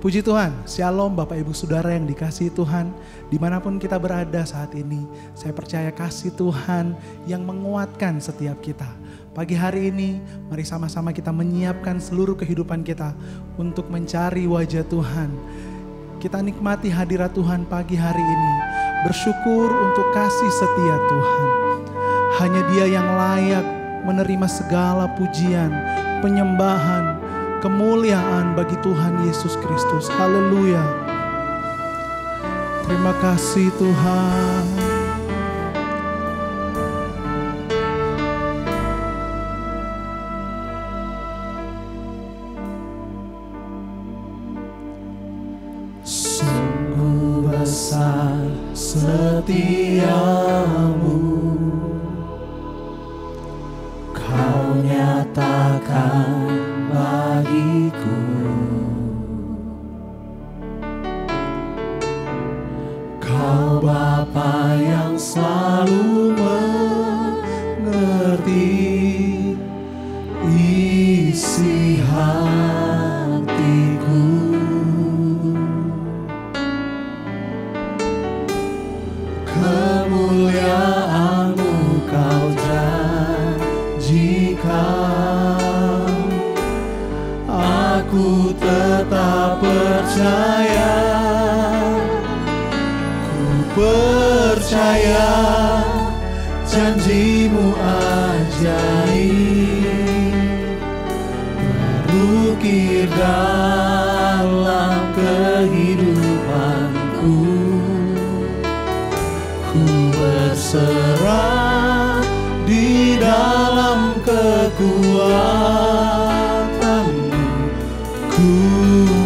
Puji Tuhan, Shalom Bapak Ibu Saudara yang dikasihi Tuhan. Dimanapun kita berada saat ini, saya percaya kasih Tuhan yang menguatkan setiap kita. Pagi hari ini, mari sama-sama kita menyiapkan seluruh kehidupan kita untuk mencari wajah Tuhan. Kita nikmati hadirat Tuhan pagi hari ini, bersyukur untuk kasih setia Tuhan. Hanya Dia yang layak menerima segala pujian, penyembahan, kemuliaan bagi Tuhan Yesus Kristus. Haleluya. Terima kasih Tuhan. Sungguh besar setiamu, Kau nyatakan bagiku. Kau Bapa yang selalu mengerti isi hatiku. Kemuliaan-Mu Kau janjikan, aku tetap percaya. Ku percaya janji-Mu ajaib, berukir dalam kehidupanku. Ku berserah di dalam kekuatan-Mu. Ku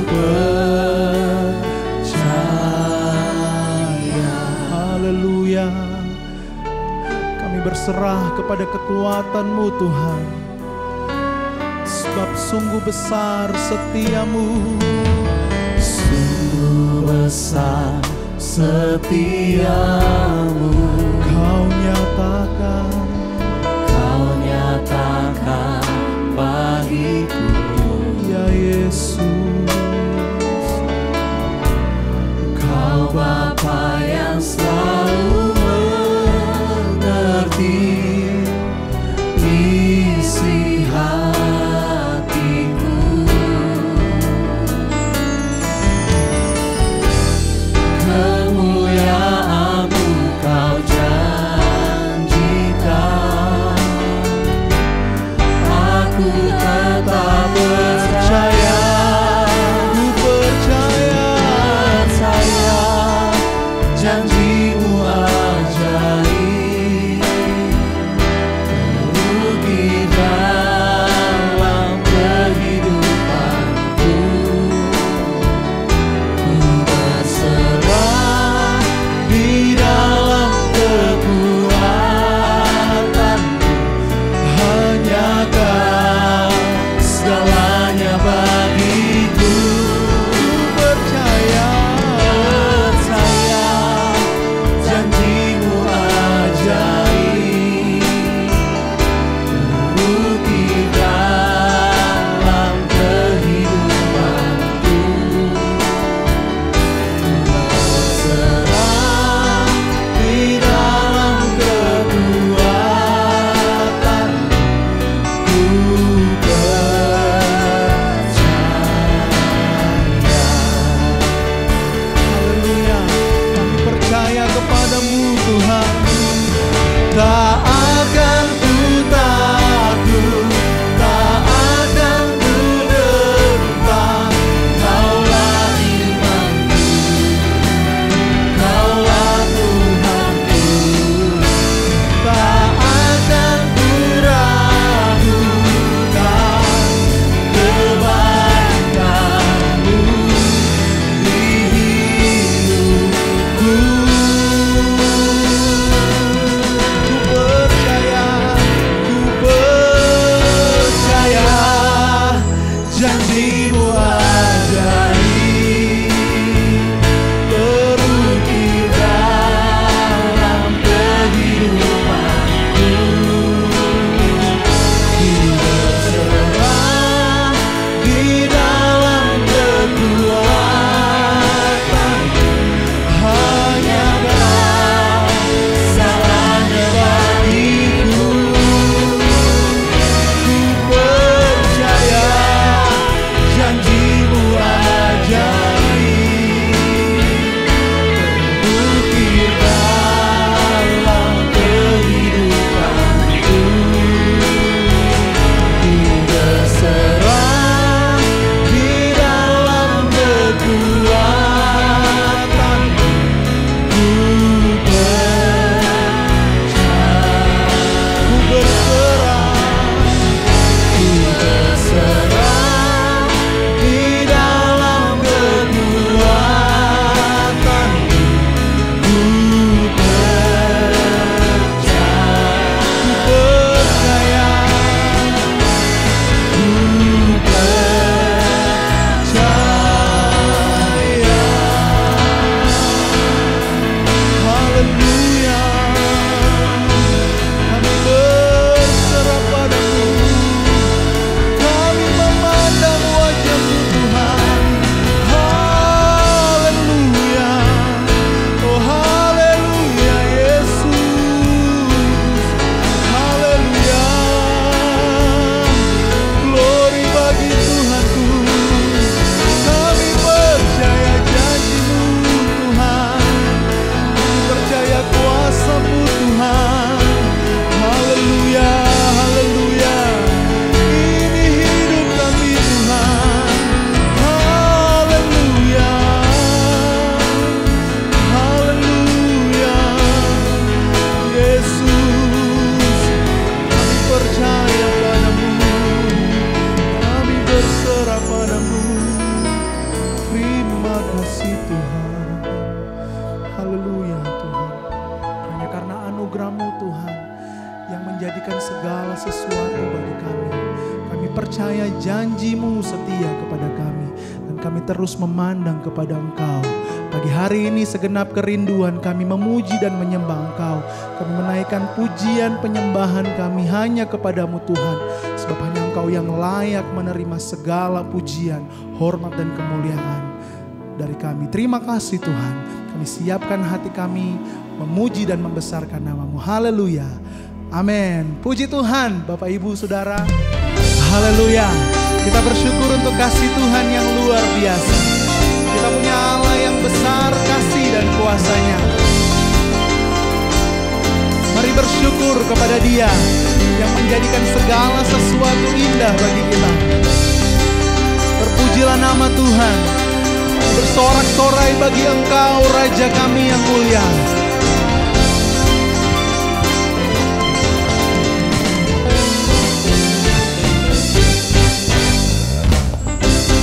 percaya. Haleluya. Kami berserah kepada kekuatan-Mu Tuhan, sebab sungguh besar setiamu. Sungguh besar setiamu, Kau nyatakan bagiku. ya Yesus. Kau Bapa yang selalu mengerti isi hatiku. Kemuliaan-Mu Kau janjikan, Terukir dalam kehidupanku, berserah di dalam kekuatan-Ku, Haleluya, kami percaya kepadamu Tuhan. tak akan ku takut, tak akan ku derita. Kaulah imanku, Kaulah Tuhanku. Tak akan ku ragukan kebaikan-Mu di hidupku. Ku percaya janji-Mu ajaib, terukir dalam kehidupanku. Ku berserah di dalam kekuatan-Mu, hanya Kau salahnya bagiku. Ku percaya janji-Mu ajaib, terukir dalam kehidupanku. Ku berserah di dalam kekuatan-Mu. Ku berserah di dalam kekuatan-Mu. Ku percaya, haleluya. Kami berserah padamu, kami memandang wajah-Mu Tuhan. Haleluya, oh haleluya Yesus. Haleluya, glory bagi Tuhanku. Kami percaya janji-Mu Tuhan, kami percaya kuasa-Mu Tuhan. Haleluya, haleluya, ini hidup kami Tuhan. Haleluya, haleluya, Yesus. Kami percaya padamu, kami berserah padamu. Terima kasih Tuhan. Haleluya Tuhan. Hanya karena anugerah-Mu Tuhan yang menjadikan segala sesuatu bagi kami. Kami percaya janji-Mu setia kepada kami, dan kami terus memandang kepada Engkau. Pagi hari ini segenap kerinduan kami memuji dan menyembah Engkau. Kami menaikkan pujian penyembahan kami hanya kepadamu Tuhan. Sebab hanya Engkau yang layak menerima segala pujian, hormat dan kemuliaan dari kami. Terima kasih Tuhan. Kami siapkan hati kami memuji dan membesarkan nama-Mu. Haleluya. Amin. Puji Tuhan Bapak Ibu Saudara. Haleluya. Kita bersyukur untuk kasih Tuhan yang luar biasa. Kita punya Allah yang besar kasih dan kuasanya. Mari bersyukur kepada Dia yang menjadikan segala sesuatu indah bagi kita. Terpujilah nama Tuhan. Bersorak-sorai bagi Engkau Raja kami yang mulia.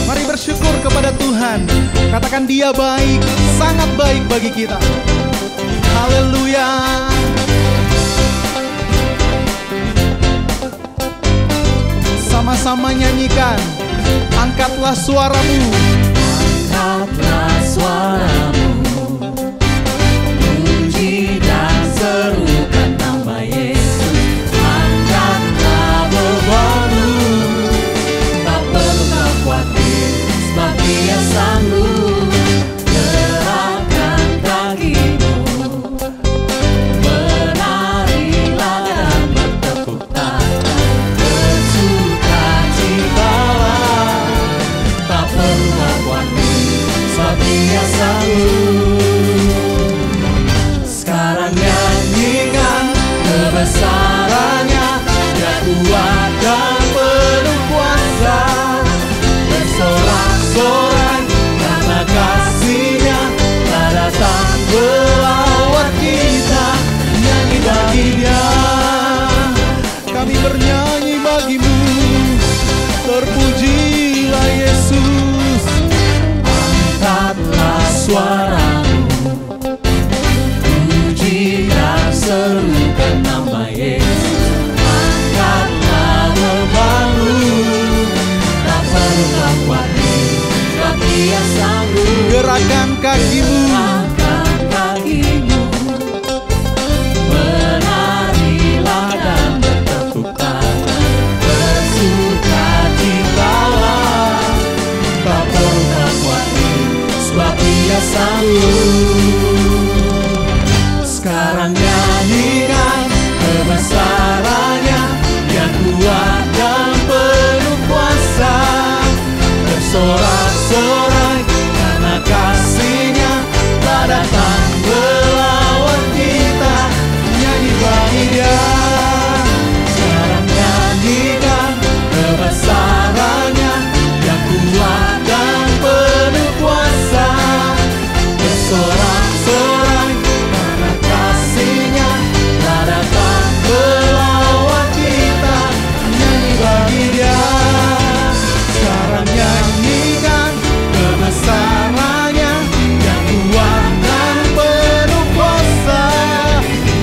Mari bersyukur kepada Tuhan. Katakan Dia baik, sangat baik bagi kita. Haleluya. Sama-sama nyanyikan. Angkatlah suaramu. Angkatlah suaramu, puji dan serukan nama Yesus. Angkatlah bagimu. Terpujilah Yesus. Angkatlah suaramu, puji dan serukan nama Yesus. Angkatlah lebamu, tak perlu kuatmu, sebab Dia sanggup. Gerakan kakimu, Angkat kakimu, menarilah dan bertepuk tangan, bersukacitalah, tak perlu kuatmu, sebab Dia sanggup. Sekarang nyanyikan kebesarannya, Dia kuat dan penuh kuasa. Bersorak-sorai karena kasih-Nya telah datang melawan kita. Nyanyi bagi Dia. Sekarang nyanyikan kebesarannya, Dia kuat dan penuh kuasa. Bersorak-sorai karena kasih-Nya telah datang melawan kita. Nyanyi bagi Dia. Sekarang nyanyikan kebesarannya, yang kuat dan penuh kuasa.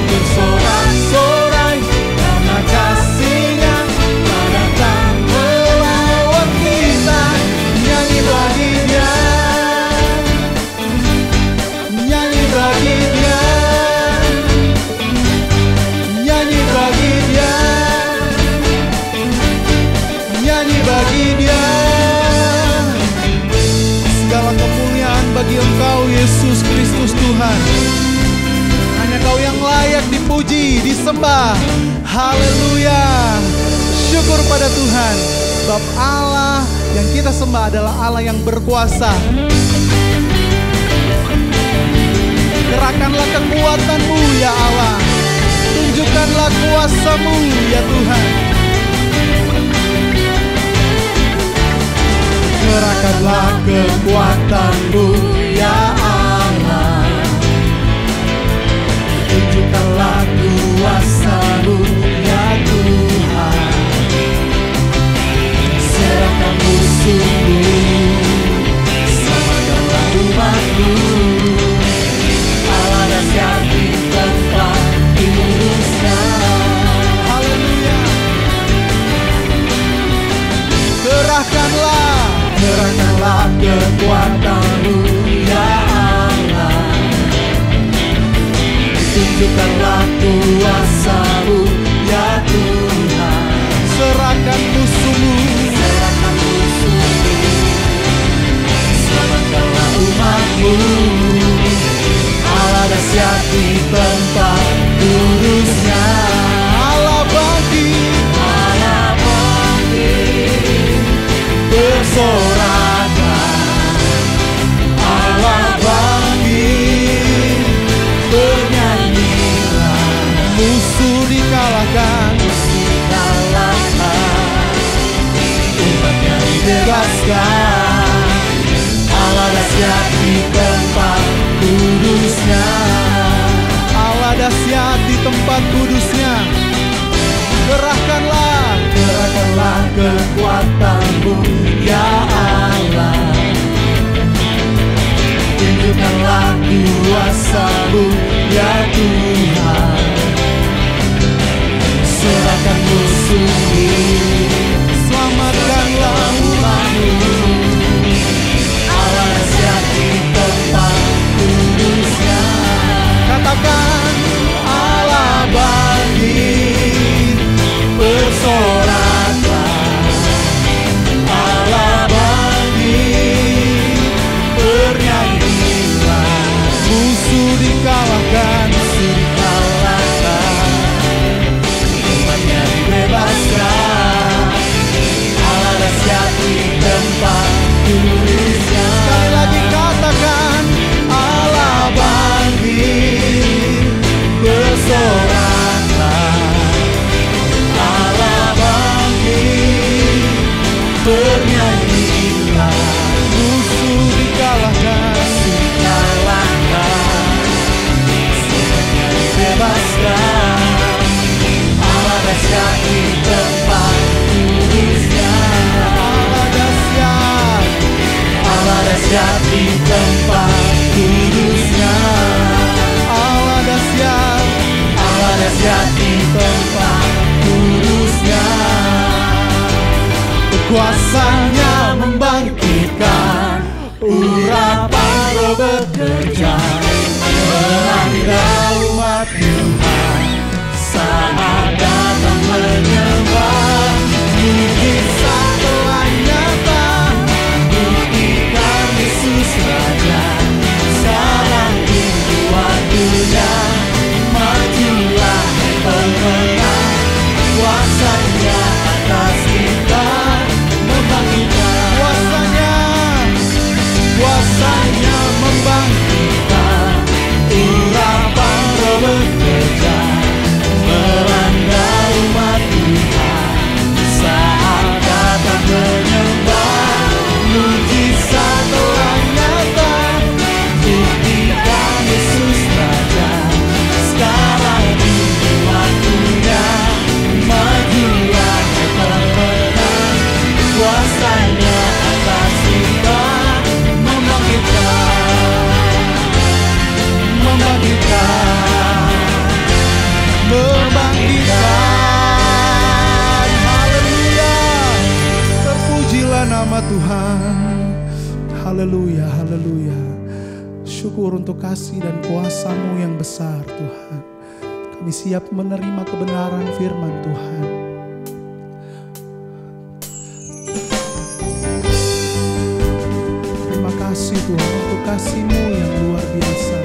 Bersorak-sorai karena kasih-Nya telah datang melawan kita. Nyanyi bagi Dia. Nyanyi bagi Dia. Nyanyi bagi Dia. Nyanyi bagi Dia. Segala kemuliaan bagi Engkau Yesus Kristus Tuhan. Hanya Kau yang layak dipuji, disembah. Haleluya. Syukur pada Tuhan. Sebab Allah yang kita sembah adalah Allah yang berkuasa. Gerakanlah kekuatan-Mu ya Allah. Tunjukkanlah kuasa-Mu ya Tuhan. Gerakanlah kekuatan-Mu ya Allah, tunjukkanlah kuasa-Mu ya Tuhan. Serahkan musuh-Mu, selamatkanlah umat-Mu. Allah dahsyat di tempat kudus-Nya. Haleluya. Gerakanlah kekuatan-Mu ya Allah, tunjukkanlah kuasa-Mu ya Tuhan. Serahkan musuh-Mu, Serahkan musuh-Mu, selamatkanlah umat-Mu. Allah dahsyat di tempat kudus-Nya. Allah bangkit, bersoraklah, Allah bangkit, bernyanyilah, musuh dikalahkan. umatnya dibebaskan. Allah dahsyat di tempat kudus-Nya. Allah dahsyat di tempat kudus-Nya. Gerakanlah kekuatan-Mu ya Allah, tunjukkanlah kuasa-Mu ya Tuhan. Serahkan musuh-Mu, Selamatkanlah umat-Mu. Allah dahsyat di tempat kudus-Nya. katakan Allah bangkit, bersoraklah, Allah bangkit, bernyanyilah, musuh dikalahkan. dikalahkan, umatnya dibebaskan. Kuasanya membangkitkan, urapan Roh bekerja, melanda umat Tuhan saat datang menyembah. Mujizat telah nyata, buktikan Yesus Raja. Sekarang ini waktunya, majulah pemenang. Kuasanya atas kita membangkitkan. Kuasanya membangkitkan, urapan Roh bekerja, melanda umat Tuhan saat datang menyembah. Mujizat telah nyata, buktikan Yesus Raja. Sekarang ini waktunya, majulah pemenang. Kuasanya atas kita membangkitkan, membangkitkan. Haleluya, terpujilah nama Tuhan. Haleluya, haleluya. Syukur untuk kasih dan kuasa-Mu yang besar Tuhan. Kami siap menerima kebenaran firman Tuhan. Terima kasih Tuhan untuk kasih-Mu yang luar biasa.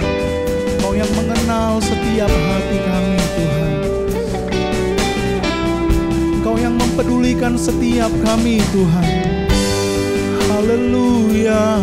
Kau yang mengenal setiap hati kami Tuhan. Kau yang mempedulikan setiap kami Tuhan. Haleluya.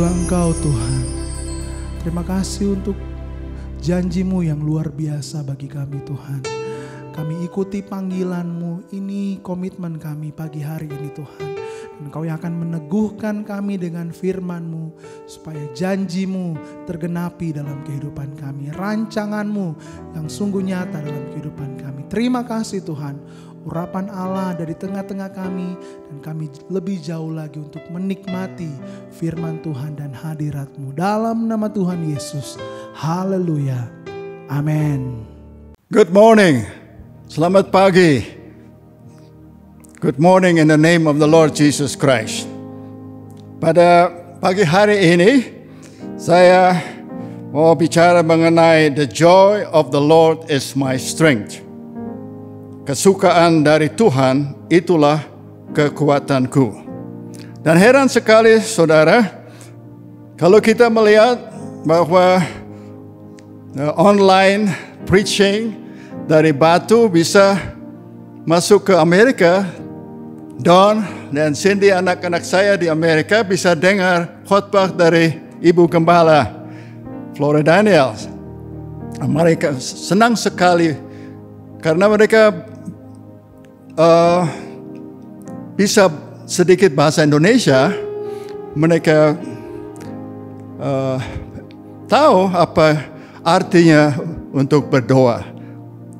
Engkau Tuhan. Terima kasih untuk janji-Mu yang luar biasa bagi kami Tuhan. Kami ikuti panggilan-Mu, ini komitmen kami pagi hari ini Tuhan. Engkau yang akan meneguhkan kami dengan firman-Mu, supaya janji-Mu tergenapi dalam kehidupan kami. Rancangan-Mu yang sungguh nyata dalam kehidupan kami. Terima kasih Tuhan, urapan Allah dari tengah-tengah kami, dan kami lebih jauh lagi untuk menikmati firman Tuhan dan hadirat-Mu. Dalam nama Tuhan Yesus, haleluya, amin. Good morning, selamat pagi. Good morning in the name of the Lord Jesus Christ. Pada pagi hari ini, saya mau bicara mengenai the joy of the Lord is my strength. Kesukaan dari Tuhan itulah kekuatanku. Dan heran sekali saudara, kalau kita melihat bahwa online preaching dari Batu bisa masuk ke Amerika. Don dan Cindy, anak-anak saya di Amerika, bisa dengar khotbah dari Ibu Gembala Flora Daniels. Mereka senang sekali karena mereka bisa sedikit bahasa Indonesia. Mereka tahu apa artinya untuk berdoa.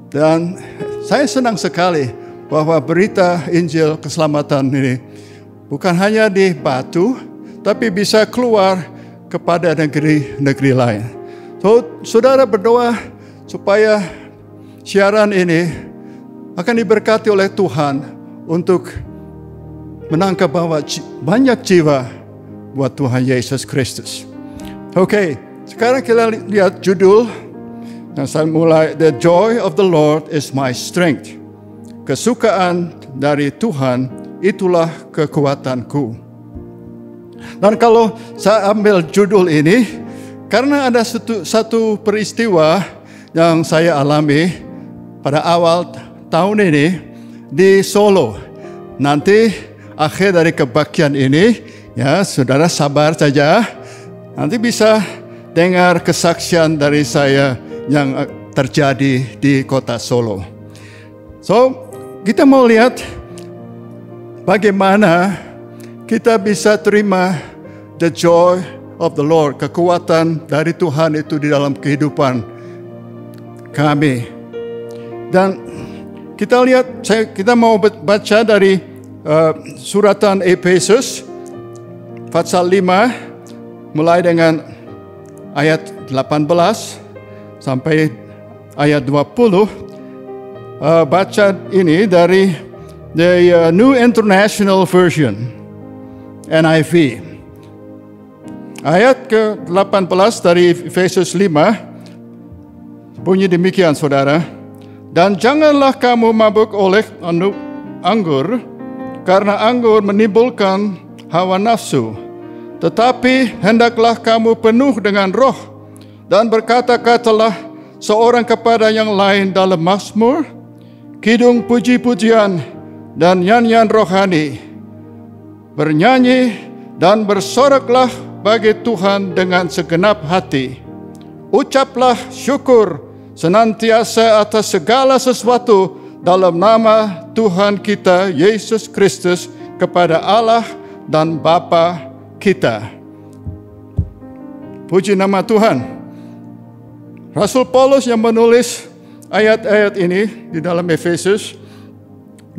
Dan saya senang sekali bahwa berita Injil keselamatan ini bukan hanya di Batu, tapi bisa keluar kepada negeri-negeri lain. So, saudara berdoa supaya siaran ini akan diberkati oleh Tuhan untuk menangkap bahwa banyak jiwa buat Tuhan Yesus Kristus. Oke, sekarang kita lihat judul yang saya mulai, The Joy of the Lord is my strength. Kesukaan dari Tuhan itulah kekuatanku. Dan kalau saya ambil judul ini, karena ada satu peristiwa yang saya alami pada awal tahun ini di Solo. Nanti akhir dari kebaktian ini, ya saudara sabar saja. Nanti bisa dengar kesaksian dari saya yang terjadi di kota Solo. So, kita mau lihat bagaimana kita bisa terima the joy of the Lord, kekuatan dari Tuhan itu di dalam kehidupan kami. Dan kita lihat, kita mau baca dari suratan Efesus pasal 5 mulai dengan ayat 18 sampai ayat 20. Baca ini dari the New International Version, NIV. Ayat ke-18 dari Efesus 5 bunyi demikian saudara. Dan janganlah kamu mabuk oleh anggur, karena anggur menimbulkan hawa nafsu. Tetapi hendaklah kamu penuh dengan roh, dan berkata-katalah seorang kepada yang lain dalam mazmur, kidung puji-pujian dan nyanyian rohani. Bernyanyi dan bersoraklah bagi Tuhan dengan segenap hati. Ucaplah syukur senantiasa atas segala sesuatu dalam nama Tuhan kita Yesus Kristus kepada Allah dan Bapa kita. Puji nama Tuhan. Rasul Paulus yang menulis ayat-ayat ini di dalam Efesus,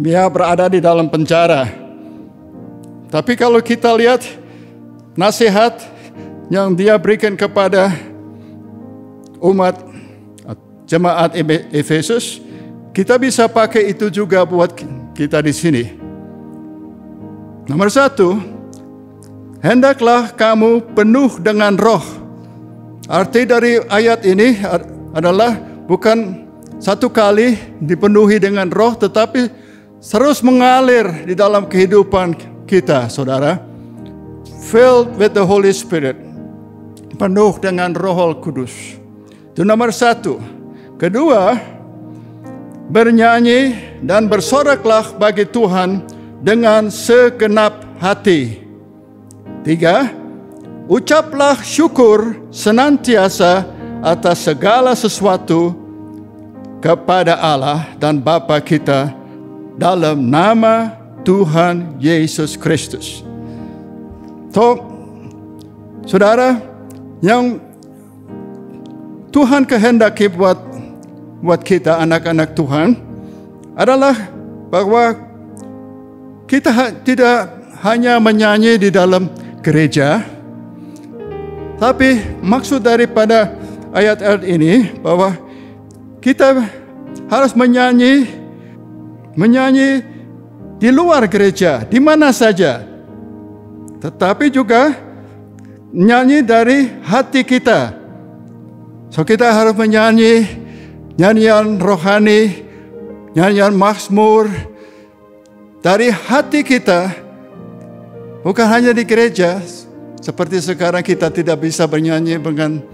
dia berada di dalam penjara. Tapi kalau kita lihat nasihat yang dia berikan kepada umat jemaat Efesus, kita bisa pakai itu juga buat kita di sini. Nomor 1, hendaklah kamu penuh dengan roh. Arti dari ayat ini adalah bukan satu kali dipenuhi dengan roh, tetapi terus mengalir di dalam kehidupan kita, saudara. Filled with the Holy Spirit. Penuh dengan Roh Kudus. Itu nomor 1. Kedua, bernyanyi dan bersoraklah bagi Tuhan dengan segenap hati. 3, ucaplah syukur senantiasa atas segala sesuatu kepada Allah dan Bapa kita dalam nama Tuhan Yesus Kristus. So, saudara, yang Tuhan kehendaki buat kita anak-anak Tuhan adalah bahwa kita tidak hanya menyanyi di dalam gereja, tapi maksud daripada ayat-ayat ini bahwa kita harus menyanyi di luar gereja, di mana saja. Tetapi juga nyanyi dari hati kita. So kita harus menyanyi nyanyian rohani, nyanyian mazmur dari hati kita, bukan hanya di gereja. Seperti sekarang kita tidak bisa bernyanyi dengan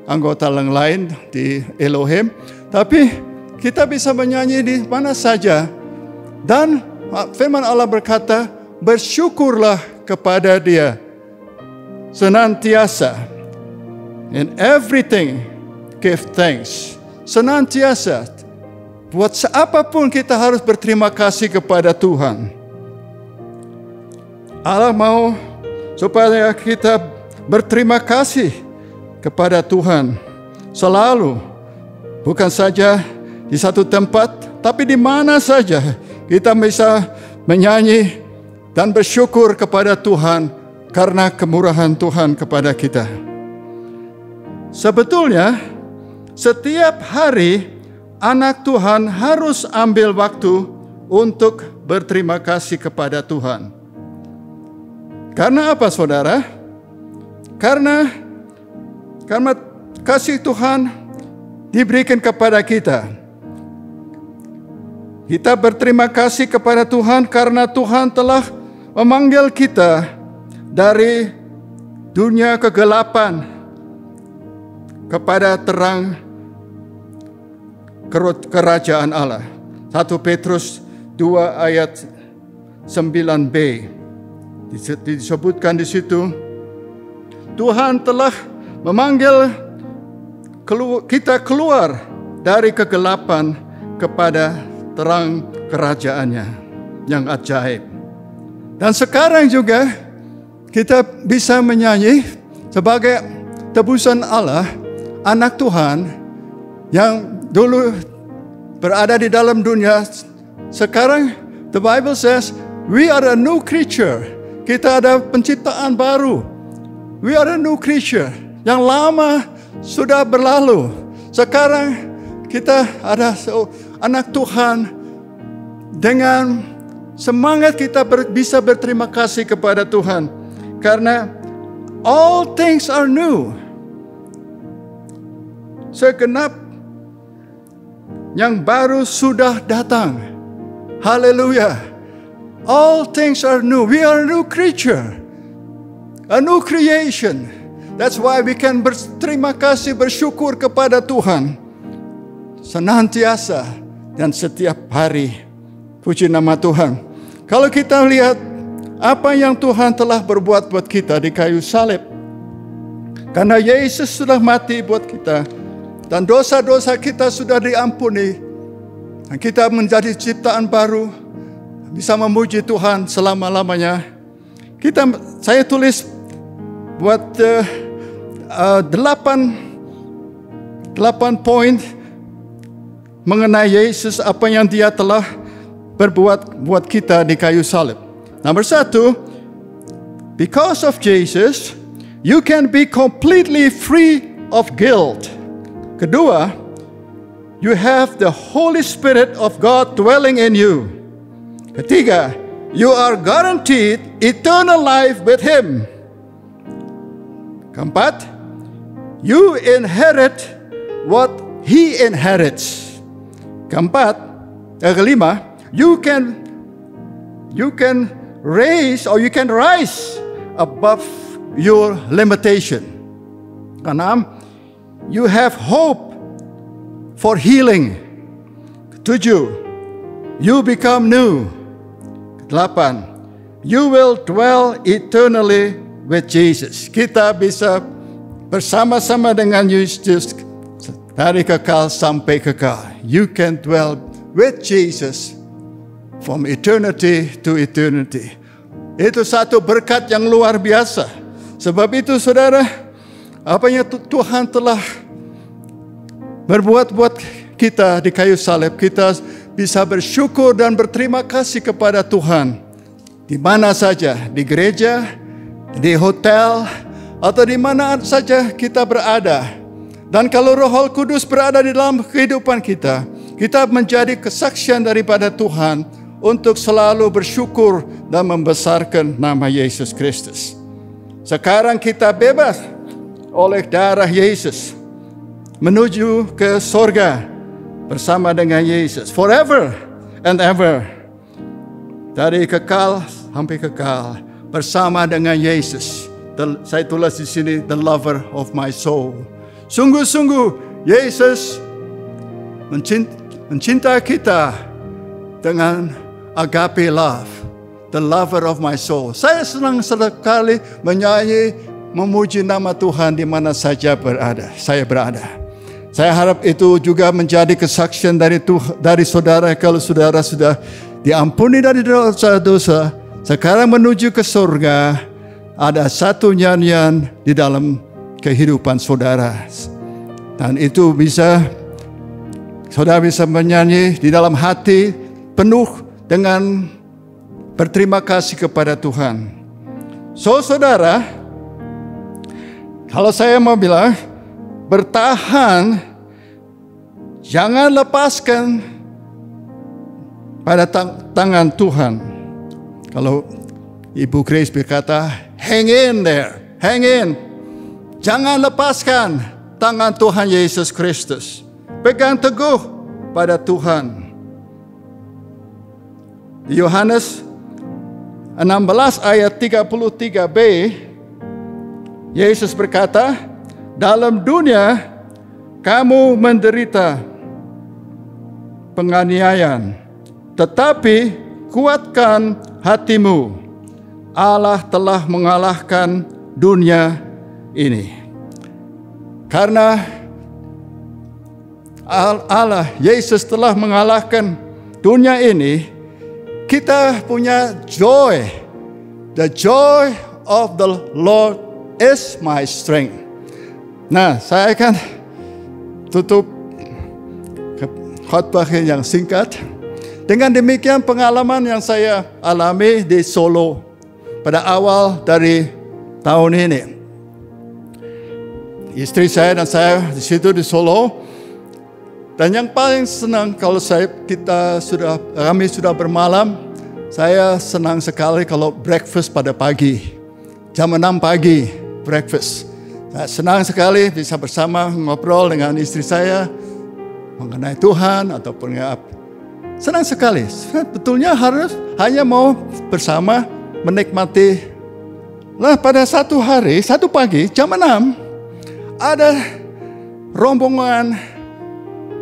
anggota yang lain di Elohim, tapi kita bisa menyanyi di mana saja. Dan firman Allah berkata, bersyukurlah kepada Dia senantiasa. In everything give thanks. Senantiasa. Buat apapun kita harus berterima kasih kepada Tuhan. Allah mau supaya kita berterima kasih kepada Tuhan selalu. Bukan saja di satu tempat, tapi di mana saja kita bisa menyanyi dan bersyukur kepada Tuhan karena kemurahan Tuhan kepada kita. Sebetulnya, setiap hari anak Tuhan harus ambil waktu untuk berterima kasih kepada Tuhan. Karena apa, saudara? Karena kasih Tuhan diberikan kepada kita. Kita berterima kasih kepada Tuhan karena Tuhan telah memanggil kita dari dunia kegelapan kepada terang kerajaan Allah. 1 Petrus 2 ayat 9b disebutkan di situ, Tuhan telah memanggil kita keluar dari kegelapan kepada terang kerajaannya yang ajaib. Dan sekarang juga kita bisa menyanyi sebagai tebusan Allah, anak Tuhan yang dulu berada di dalam dunia. Sekarang the Bible says we are a new creature. Kita ada penciptaan baru. We are a new creature. Yang lama sudah berlalu. Sekarang kita ada anak Tuhan. Dengan semangat kita bisa berterima kasih kepada Tuhan. Karena all things are new. Segenap yang baru sudah datang. Haleluya. All things are new. We are a new creature. A new creation. That's why we can berterima kasih, bersyukur kepada Tuhan. Senantiasa dan setiap hari. Puji nama Tuhan. Kalau kita lihat apa yang Tuhan telah berbuat buat kita di kayu salib. Karena Yesus sudah mati buat kita. Dan dosa-dosa kita sudah diampuni. Dan kita menjadi ciptaan baru. Bisa memuji Tuhan selama-lamanya. Saya tulis buat 8 poin mengenai Yesus, apa yang Dia telah berbuat buat kita di kayu salib. Nomor 1, because of Jesus, you can be completely free of guilt. Kedua, you have the Holy Spirit of God dwelling in you. Ketiga, you are guaranteed eternal life with Him. Keempat, you inherit what He inherits. Kelima, you can rise above your limitation. Keenam, you have hope for healing. 7, you become new. 8, you will dwell eternally with Jesus. Kita bisa bersama-sama dengan Yesus dari kekal sampai kekal. You can dwell with Jesus from eternity to eternity. Itu satu berkat yang luar biasa. Sebab itu saudara, apa yang Tuhan telah berbuat buat kita di kayu salib, kita bisa bersyukur dan berterima kasih kepada Tuhan. Di mana saja, di gereja, di hotel, atau di mana saja kita berada. Dan kalau Roh Kudus berada di dalam kehidupan kita, kita menjadi kesaksian daripada Tuhan untuk selalu bersyukur dan membesarkan nama Yesus Kristus. Sekarang kita bebas oleh darah Yesus menuju ke sorga bersama dengan Yesus forever and ever. Dari kekal sampai kekal bersama dengan Yesus. Saya tulis di sini, the lover of my soul. Sungguh-sungguh Yesus mencinta kita dengan agape love, the lover of my soul. Saya senang sekali menyanyi, memuji nama Tuhan di mana saja saya berada. Saya harap itu juga menjadi kesaksian dari saudara, kalau saudara sudah diampuni dari dosa-dosa, sekarang menuju ke surga. Ada satu nyanyian di dalam kehidupan saudara, dan itu saudara bisa menyanyi di dalam hati penuh dengan berterima kasih kepada Tuhan. So saudara, kalau saya mau bilang, bertahan, jangan lepaskan pada tangan Tuhan. Kalau Ibu Grace berkata, hang in there, hang in. Jangan lepaskan tangan Tuhan Yesus Kristus. Pegang teguh pada Tuhan. Yohanes 16 ayat 33b, Yesus berkata, dalam dunia kamu menderita penganiayaan, tetapi kuatkan hatimu. Allah telah mengalahkan dunia ini. Karena Allah, Yesus telah mengalahkan dunia ini, kita punya joy. The joy of the Lord is my strength. Nah, saya akan tutup khotbah yang singkat. Dengan demikian pengalaman yang saya alami di Solo pada awal dari tahun ini. Istri saya dan saya di situ di Solo. Dan yang paling senang kalau kami sudah bermalam, saya senang sekali kalau breakfast pada pagi. Jam 6 pagi breakfast. Saya senang sekali bisa bersama ngobrol dengan istri saya mengenai Tuhan ataupun senang sekali. Betulnya harus hanya mau bersama menikmati. Nah, pada satu pagi jam 6 ada rombongan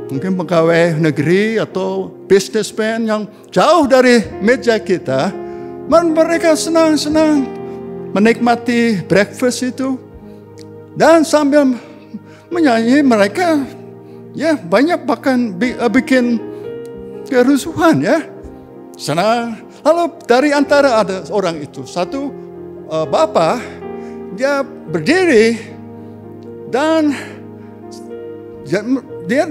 mungkin pegawai negeri atau businessman yang jauh dari meja kita. Mereka senang-senang menikmati breakfast itu. Dan sambil menyanyi mereka banyak bahkan bikin kerusuhan senang. Lalu dari antara ada orang itu, satu bapak, dia berdiri dan dia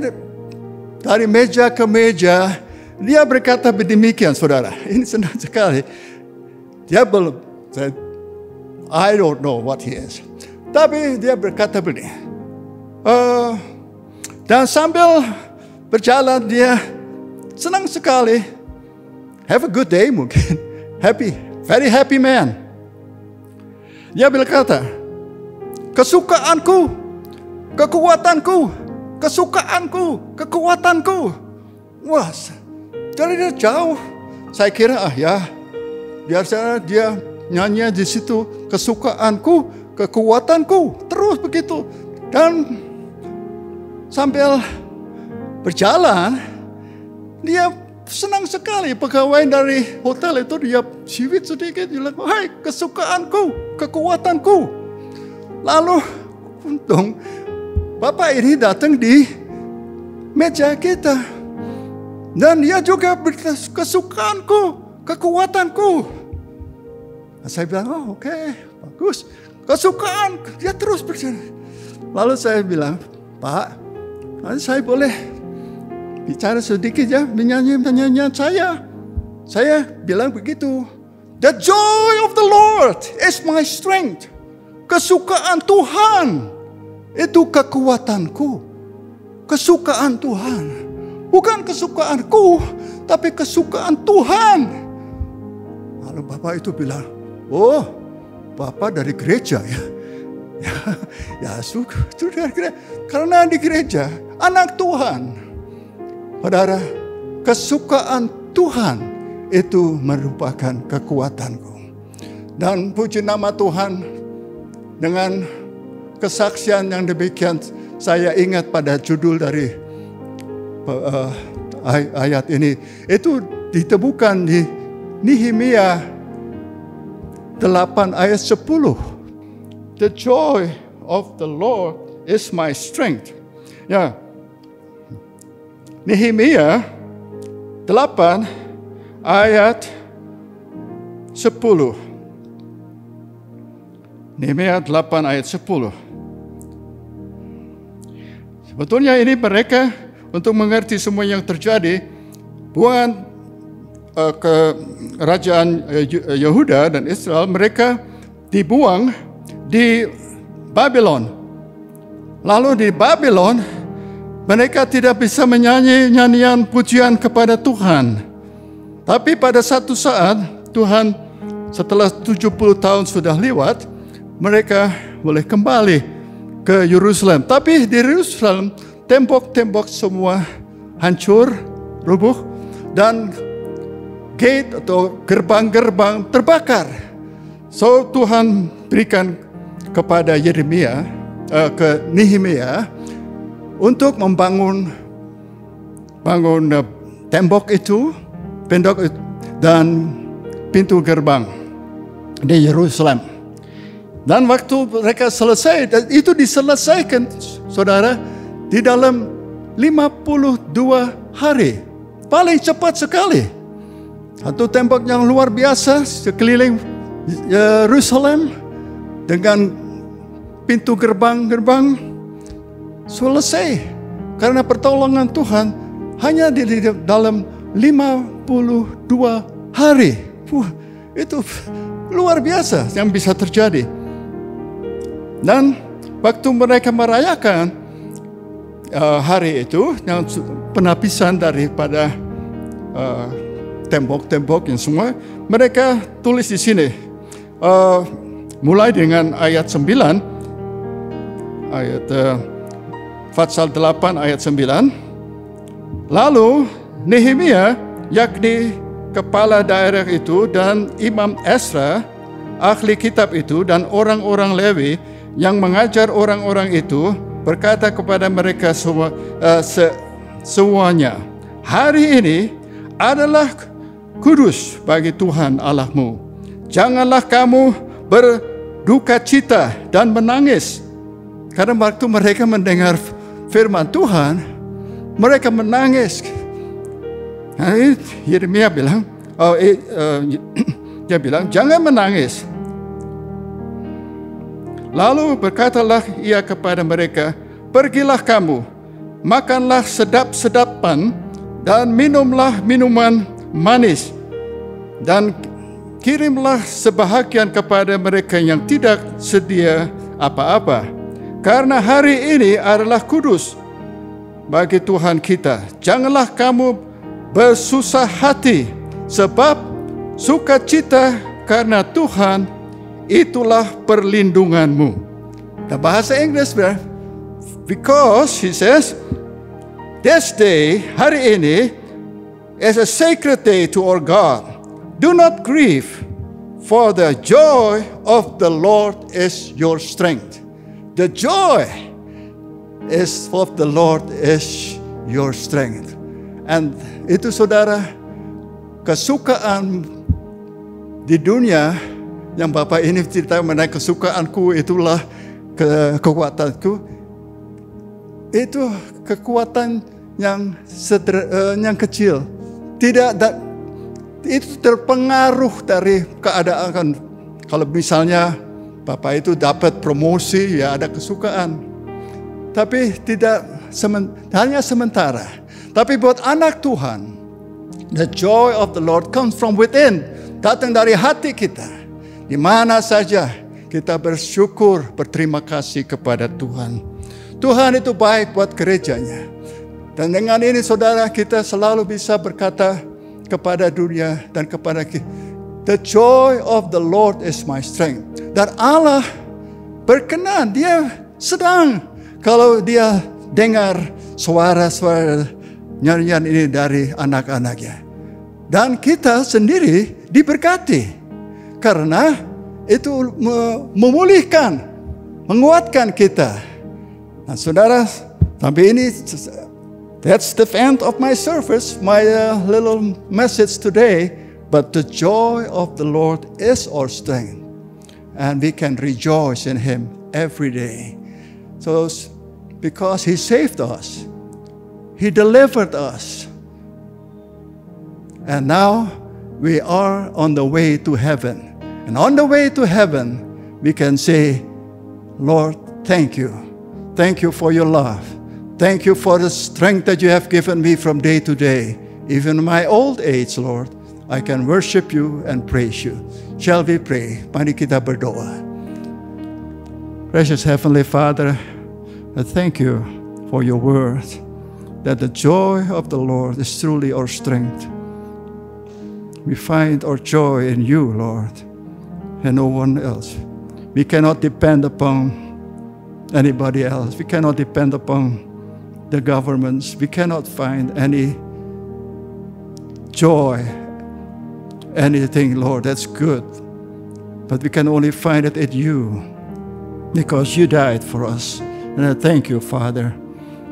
dari meja ke meja, dia berkata demikian, saudara. Ini senang sekali. Dia belum, I don't know what he is. Tapi dia berkata begini. Dan sambil berjalan dia senang sekali. Have a good day mungkin. Very happy man. Dia berkata, kesukaanku, kekuatanku, kekuatanku. Wah, dari dia jauh. Saya kira biasanya dia nyanyi di situ, kesukaanku, kekuatanku, terus begitu. Dan sambil berjalan, dia senang sekali pegawai dari hotel itu dia ciwit sedikit. Dia bilang, hai kesukaanku, kekuatanku. Lalu untung Bapak ini datang di meja kita. Dan dia juga berkata, kesukaanku, kekuatanku. Nah, saya bilang, oh oke, bagus. Kesukaan, dia terus berjalan. Lalu saya bilang, Pak, saya boleh bicara sedikit ya, menyanyi saya. Saya bilang begitu. The joy of the Lord is my strength. Kesukaan Tuhan itu kekuatanku. Kesukaan Tuhan. Bukan kesukaanku, tapi kesukaan Tuhan. Lalu Bapak itu bilang, oh, Bapak dari gereja ya. Ya sudah karena di gereja anak Tuhan. Saudara, kesukaan Tuhan itu merupakan kekuatanku. Dan puji nama Tuhan, dengan kesaksian yang demikian saya ingat pada judul dari ayat ini. Itu ditemukan di Nehemia 8 ayat 10. The joy of the Lord is my strength. Ya. Nehemia 8 ayat 10. Nehemia 8 ayat 10. Sebetulnya ini mereka untuk mengerti semua yang terjadi, bukan kerajaan Yehuda dan Israel, mereka dibuang di Babylon. Lalu di Babylon mereka tidak bisa menyanyi nyanyian pujian kepada Tuhan. Tapi pada satu saat Tuhan, setelah 70 tahun sudah lewat, mereka boleh kembali ke Yerusalem. Tapi di Yerusalem tembok-tembok semua hancur, rubuh, dan gate atau gerbang-gerbang terbakar. So Tuhan berikan kepada Yeremia, ke Nehemia untuk membangun tembok itu, dan pintu gerbang di Yerusalem. Dan waktu mereka selesai, itu diselesaikan, saudara, di dalam 52 hari. Paling cepat sekali. Satu tembok yang luar biasa sekeliling Yerusalem dengan pintu gerbang-gerbang selesai. Karena pertolongan Tuhan hanya di dalam 52 hari. Itu luar biasa yang bisa terjadi. Dan waktu mereka merayakan hari itu, yang penapisan daripada tembok-tembok yang semua, mereka tulis di sini. Mulai dengan ayat 9, ayat Fatsal 8 ayat 9. Lalu Nehemia, yakni kepala daerah itu, dan Imam Ezra, ahli kitab itu, dan orang-orang Lewi yang mengajar orang-orang itu, berkata kepada mereka semuanya, hari ini adalah kudus bagi Tuhan Allahmu. Janganlah kamu berduka cita dan menangis. Karena waktu mereka mendengar firman Tuhan, mereka menangis. Nah, Yeremia bilang, dia bilang, jangan menangis. Lalu berkatalah ia kepada mereka, pergilah kamu, makanlah sedap-sedapan, dan minumlah minuman manis, dan kirimlah sebahagian kepada mereka yang tidak sedia apa-apa. Karena hari ini adalah kudus bagi Tuhan kita. Janganlah kamu bersusah hati, sebab sukacita karena Tuhan itulah perlindunganmu. Nah, bahasa Inggris, because he says, this day, hari ini, is a sacred day to our God. Do not grieve, for the joy of the Lord is your strength. The joy of the Lord is your strength. And itu saudara, kesukaan di dunia yang Bapak ini cerita mengenai kesukaanku itulah kekuatanku. Itu kekuatan yang kecil. Itu terpengaruh dari keadaan. Kalau misalnya Bapak itu dapat promosi, ya ada kesukaan. Tapi hanya sementara. Tapi buat anak Tuhan, the joy of the Lord comes from within. Datang dari hati kita. Di mana saja kita bersyukur, berterima kasih kepada Tuhan. Tuhan itu baik buat gerejanya. Dan dengan ini saudara, kita selalu bisa berkata kepada dunia dan kepada kita, the joy of the Lord is my strength. Dan Allah berkenan, dia sedang kalau dia dengar suara-suara nyanyian ini dari anak-anaknya. Dan kita sendiri diberkati. Karena itu memulihkan, menguatkan kita. Nah saudara, sampai ini, that's the end of my service, my little message today. But the joy of the Lord is our strength. And we can rejoice in Him every day. So, because He saved us, He delivered us. And now we are on the way to heaven. And on the way to heaven, we can say, Lord, thank you. Thank you for your love. Thank you for the strength that you have given me from day to day. Even in my old age, Lord, I can worship you and praise you. Shall we pray? Mari kita berdoa. Precious Heavenly Father, I thank you for your word, that the joy of the Lord is truly our strength. We find our joy in you, Lord, and no one else. We cannot depend upon anybody else. We cannot depend upon the governments. We cannot find any joy, anything, Lord, that's good. But we can only find it in you, because you died for us. And I thank you, Father,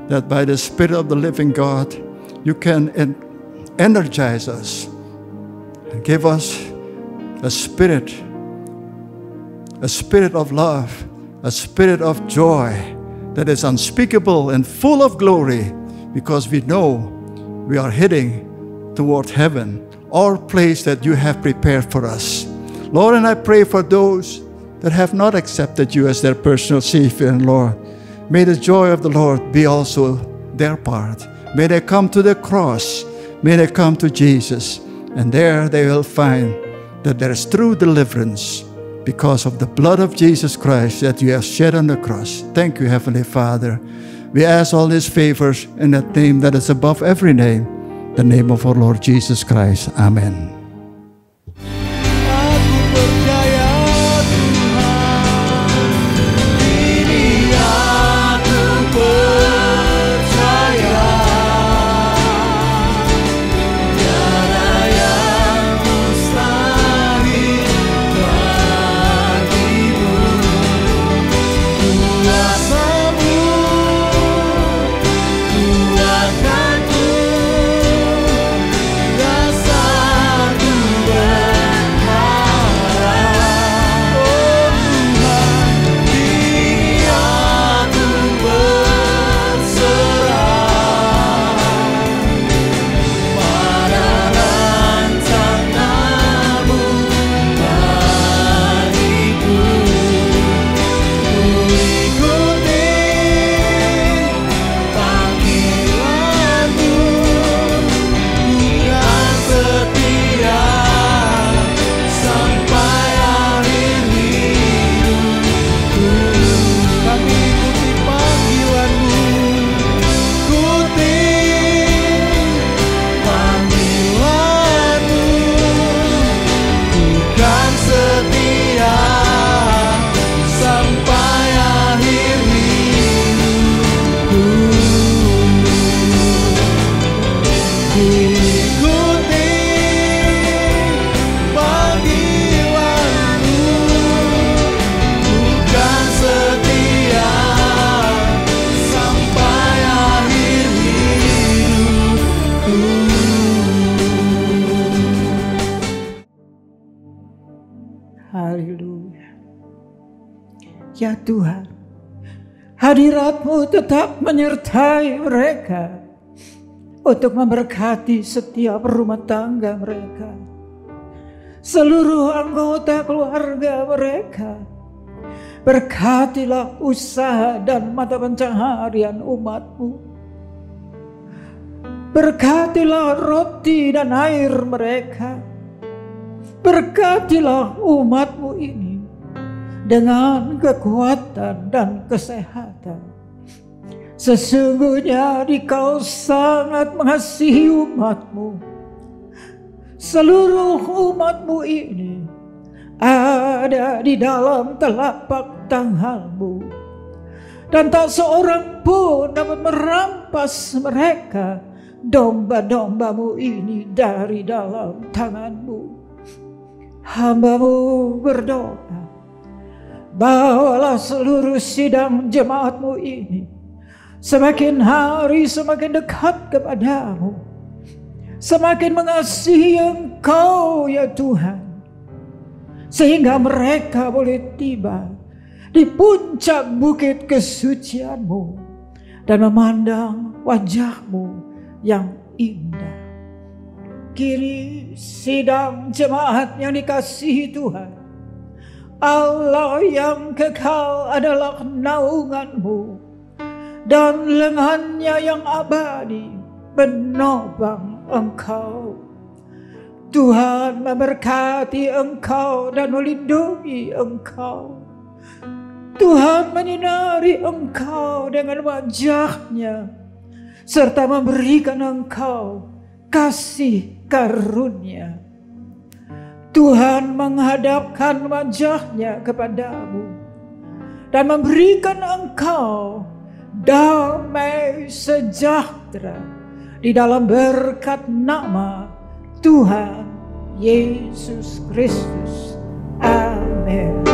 that by the Spirit of the living God, you can energize us and give us a spirit of love, a spirit of joy that is unspeakable and full of glory, because we know we are heading toward heaven, our place that you have prepared for us. Lord, and I pray for those that have not accepted you as their personal Savior and Lord. May the joy of the Lord be also their part. May they come to the cross. May they come to Jesus. And there they will find that there is true deliverance because of the blood of Jesus Christ that you have shed on the cross. Thank you, Heavenly Father. We ask all these favors in that name that is above every name, the name of our Lord Jesus Christ. Amen. Haleluya. Ya Tuhan, hadirat-Mu tetap menyertai mereka untuk memberkati setiap rumah tangga mereka, seluruh anggota keluarga mereka. Berkatilah usaha dan mata pencaharian umat-Mu. Berkatilah roti dan air mereka. Berkatilah umat-Mu ini dengan kekuatan dan kesehatan. Sesungguhnya Dikau sangat mengasihi umat-Mu. Seluruh umat-Mu ini ada di dalam telapak tangan-Mu, dan tak seorang pun dapat merampas mereka, domba-domba-Mu ini, dari dalam tangan-Mu. Hamba-Mu berdoa, bawalah seluruh sidang jemaat-Mu ini semakin hari semakin dekat kepadamu, semakin mengasihi Engkau ya Tuhan, sehingga mereka boleh tiba di puncak bukit kesucian-Mu dan memandang wajah-Mu yang indah. Kini sidang jemaat yang dikasihi Tuhan, Allah yang kekal adalah naungan-Mu, dan lengannya yang abadi menopang Engkau. Tuhan memberkati Engkau dan melindungi Engkau. Tuhan menyinari Engkau dengan wajah-Nya, serta memberikan Engkau kasih karunia. Tuhan menghadapkan wajah-Nya kepadamu dan memberikan Engkau damai sejahtera di dalam berkat nama Tuhan Yesus Kristus. Amin.